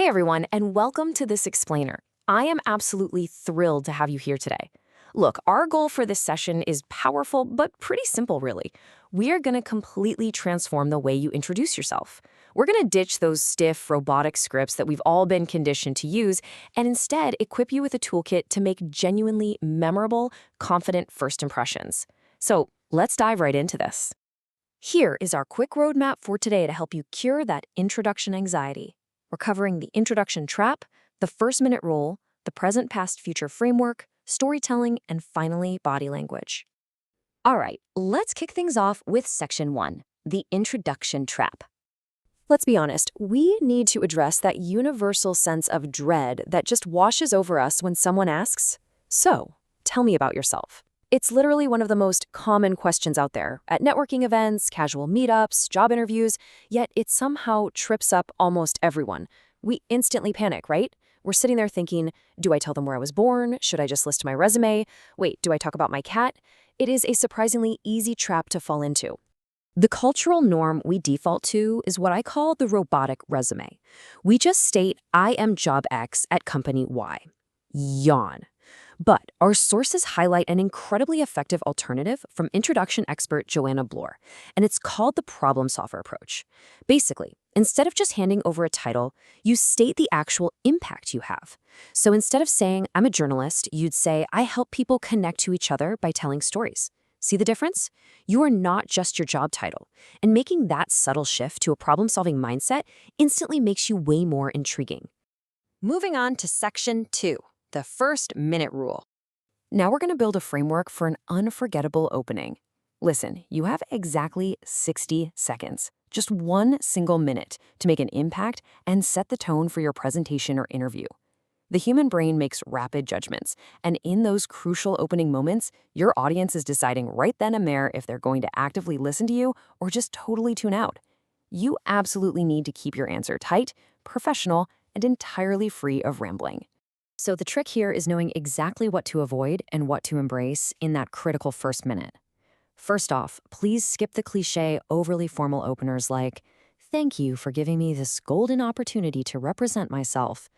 Hey everyone, and welcome to This Explainer. I am absolutely thrilled to have you here today. Look, our goal for this session is powerful, but pretty simple, really. We are going to completely transform the way you introduce yourself. We're going to ditch those stiff, robotic scripts that we've all been conditioned to use, and instead equip you with a toolkit to make genuinely memorable, confident first impressions. So let's dive right into this. Here is our quick roadmap for today to help you cure that introduction anxiety. We're covering the introduction trap, the first-minute rule, the present, past, future framework, storytelling, and finally, body language. All right, let's kick things off with Section 1, the introduction trap. Let's be honest, we need to address that universal sense of dread that just washes over us when someone asks, "So, tell me about yourself." It's literally one of the most common questions out there at networking events, casual meetups, job interviews, yet it somehow trips up almost everyone. We instantly panic, right? We're sitting there thinking, do I tell them where I was born? Should I just list my resume? Wait, do I talk about my cat? It is a surprisingly easy trap to fall into. The cultural norm we default to is what I call the robotic resume. We just state, I am job X at company Y. Yawn. But our sources highlight an incredibly effective alternative from introduction expert Joanna Bloor, and it's called the problem solver approach. Basically, instead of just handing over a title, you state the actual impact you have. So instead of saying, I'm a journalist, you'd say, I help people connect to each other by telling stories. See the difference? You are not just your job title, and making that subtle shift to a problem-solving mindset instantly makes you way more intriguing. Moving on to Section 2. The first-minute rule. Now we're going to build a framework for an unforgettable opening. Listen, you have exactly 60 seconds, just one single minute, to make an impact and set the tone for your presentation or interview. The human brain makes rapid judgments, and in those crucial opening moments, your audience is deciding right then and there if they're going to actively listen to you or just totally tune out. You absolutely need to keep your answer tight, professional, and entirely free of rambling. So the trick here is knowing exactly what to avoid and what to embrace in that critical first minute. First off, please skip the cliché, overly formal openers like, "Thank you for giving me this golden opportunity to represent myself."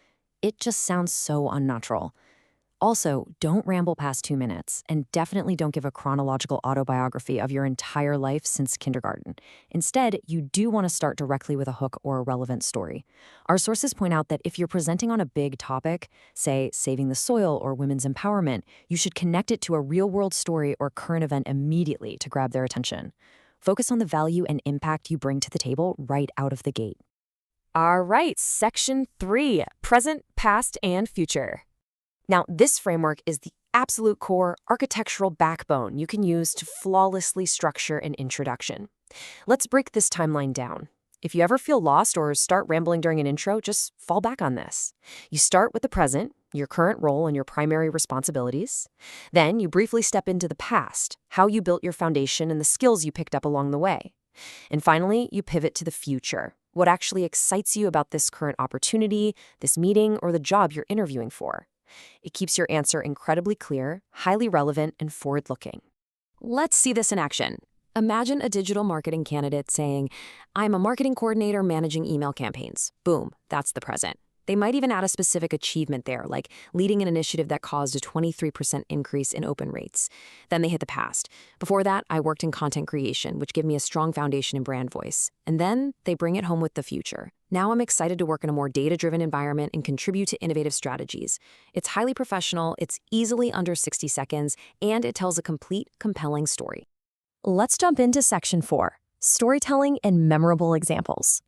It just sounds so unnatural. Also, don't ramble past 2 minutes, and definitely don't give a chronological autobiography of your entire life since kindergarten. Instead, you do want to start directly with a hook or a relevant story. Our sources point out that if you're presenting on a big topic, say saving the soil or women's empowerment, you should connect it to a real-world story or current event immediately to grab their attention. Focus on the value and impact you bring to the table right out of the gate. All right, Section 3, present, past, and future. Now, this framework is the absolute core architectural backbone you can use to flawlessly structure an introduction. Let's break this timeline down. If you ever feel lost or start rambling during an intro, just fall back on this. You start with the present, your current role and your primary responsibilities. Then you briefly step into the past, how you built your foundation and the skills you picked up along the way. And finally, you pivot to the future, what actually excites you about this current opportunity, this meeting, or the job you're interviewing for. It keeps your answer incredibly clear, highly relevant, and forward-looking. Let's see this in action. Imagine a digital marketing candidate saying, I'm a marketing coordinator managing email campaigns. Boom, that's the present. They might even add a specific achievement there, like leading an initiative that caused a 23% increase in open rates. Then they hit the past. Before that, I worked in content creation, which gave me a strong foundation in brand voice. And then they bring it home with the future. Now I'm excited to work in a more data-driven environment and contribute to innovative strategies. It's highly professional, it's easily under 60 seconds, and it tells a complete, compelling story. Let's jump into Section 4, storytelling and memorable examples.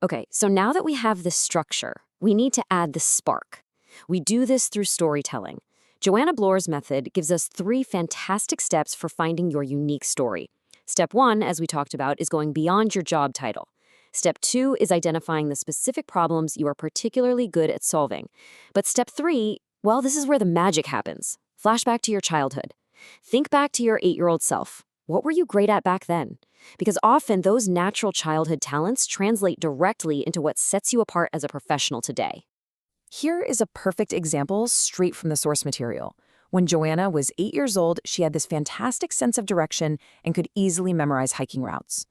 Okay, so now that we have this structure, we need to add the spark. We do this through storytelling. Joanna Bloor's method gives us 3 fantastic steps for finding your unique story. Step 1, as we talked about, is going beyond your job title. Step 2 is identifying the specific problems you are particularly good at solving. But step 3, well, this is where the magic happens. Flashback to your childhood. Think back to your 8-year-old self. What were you great at back then? Because often those natural childhood talents translate directly into what sets you apart as a professional today. Here is a perfect example straight from the source material. When Joanna was 8 years old, she had this fantastic sense of direction and could easily memorize hiking routes.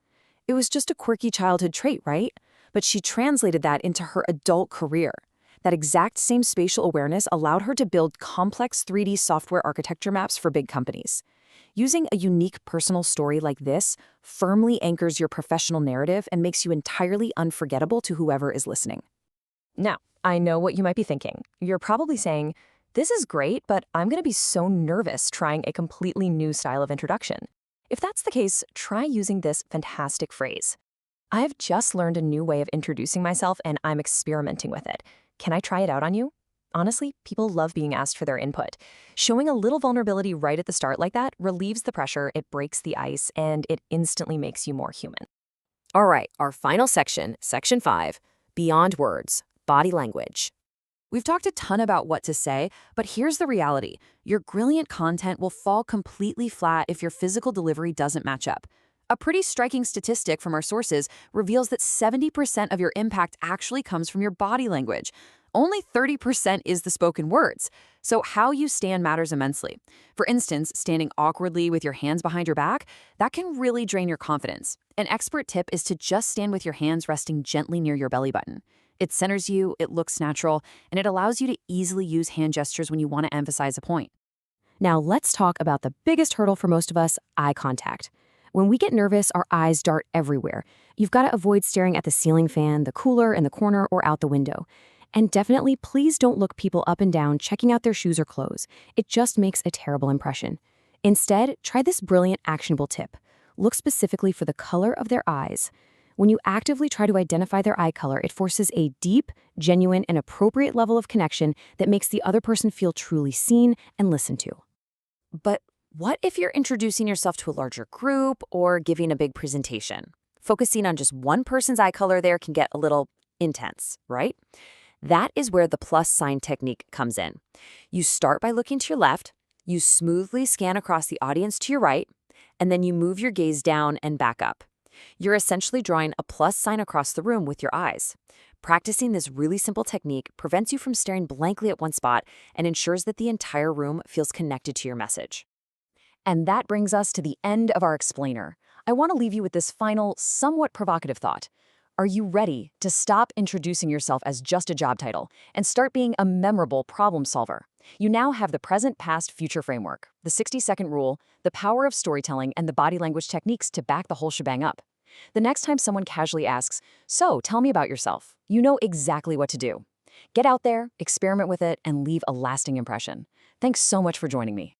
It was just a quirky childhood trait, right? but she translated that into her adult career. That exact same spatial awareness allowed her to build complex 3D software architecture maps for big companies. Using a unique personal story like this firmly anchors your professional narrative and makes you entirely unforgettable to whoever is listening. Now, I know what you might be thinking. You're probably saying, this is great, but I'm going to be so nervous trying a completely new style of introduction. If that's the case, try using this fantastic phrase. I've just learned a new way of introducing myself and I'm experimenting with it. Can I try it out on you? Honestly, people love being asked for their input. Showing a little vulnerability right at the start like that relieves the pressure, it breaks the ice, and it instantly makes you more human. All right, our final section, Section 5, Beyond Words, Body Language. We've talked a ton about what to say, but here's the reality. Your brilliant content will fall completely flat if your physical delivery doesn't match up. A pretty striking statistic from our sources reveals that 70% of your impact actually comes from your body language. Only 30% is the spoken words. So how you stand matters immensely. For instance, standing awkwardly with your hands behind your back, that can really drain your confidence. An expert tip is to just stand with your hands resting gently near your belly button. It centers you, it looks natural, and it allows you to easily use hand gestures when you want to emphasize a point. Now let's talk about the biggest hurdle for most of us, eye contact. When we get nervous, our eyes dart everywhere. You've got to avoid staring at the ceiling fan, the cooler in the corner, or out the window. And definitely, please don't look people up and down checking out their shoes or clothes. It just makes a terrible impression. Instead, try this brilliant actionable tip. Look specifically for the color of their eyes. When you actively try to identify their eye color, it forces a deep, genuine, and appropriate level of connection that makes the other person feel truly seen and listened to. But what if you're introducing yourself to a larger group or giving a big presentation? Focusing on just one person's eye color there can get a little intense, right? That is where the plus sign technique comes in. You start by looking to your left, you smoothly scan across the audience to your right, and then you move your gaze down and back up. You're essentially drawing a plus sign across the room with your eyes. Practicing this really simple technique prevents you from staring blankly at one spot and ensures that the entire room feels connected to your message. And that brings us to the end of our explainer. I want to leave you with this final, somewhat provocative thought. Are you ready to stop introducing yourself as just a job title and start being a memorable problem solver? You now have the present, past, future framework, the 60-second rule, the power of storytelling, and the body language techniques to back the whole shebang up. The next time someone casually asks, "So, tell me about yourself," you know exactly what to do. Get out there, experiment with it, and leave a lasting impression. Thanks so much for joining me.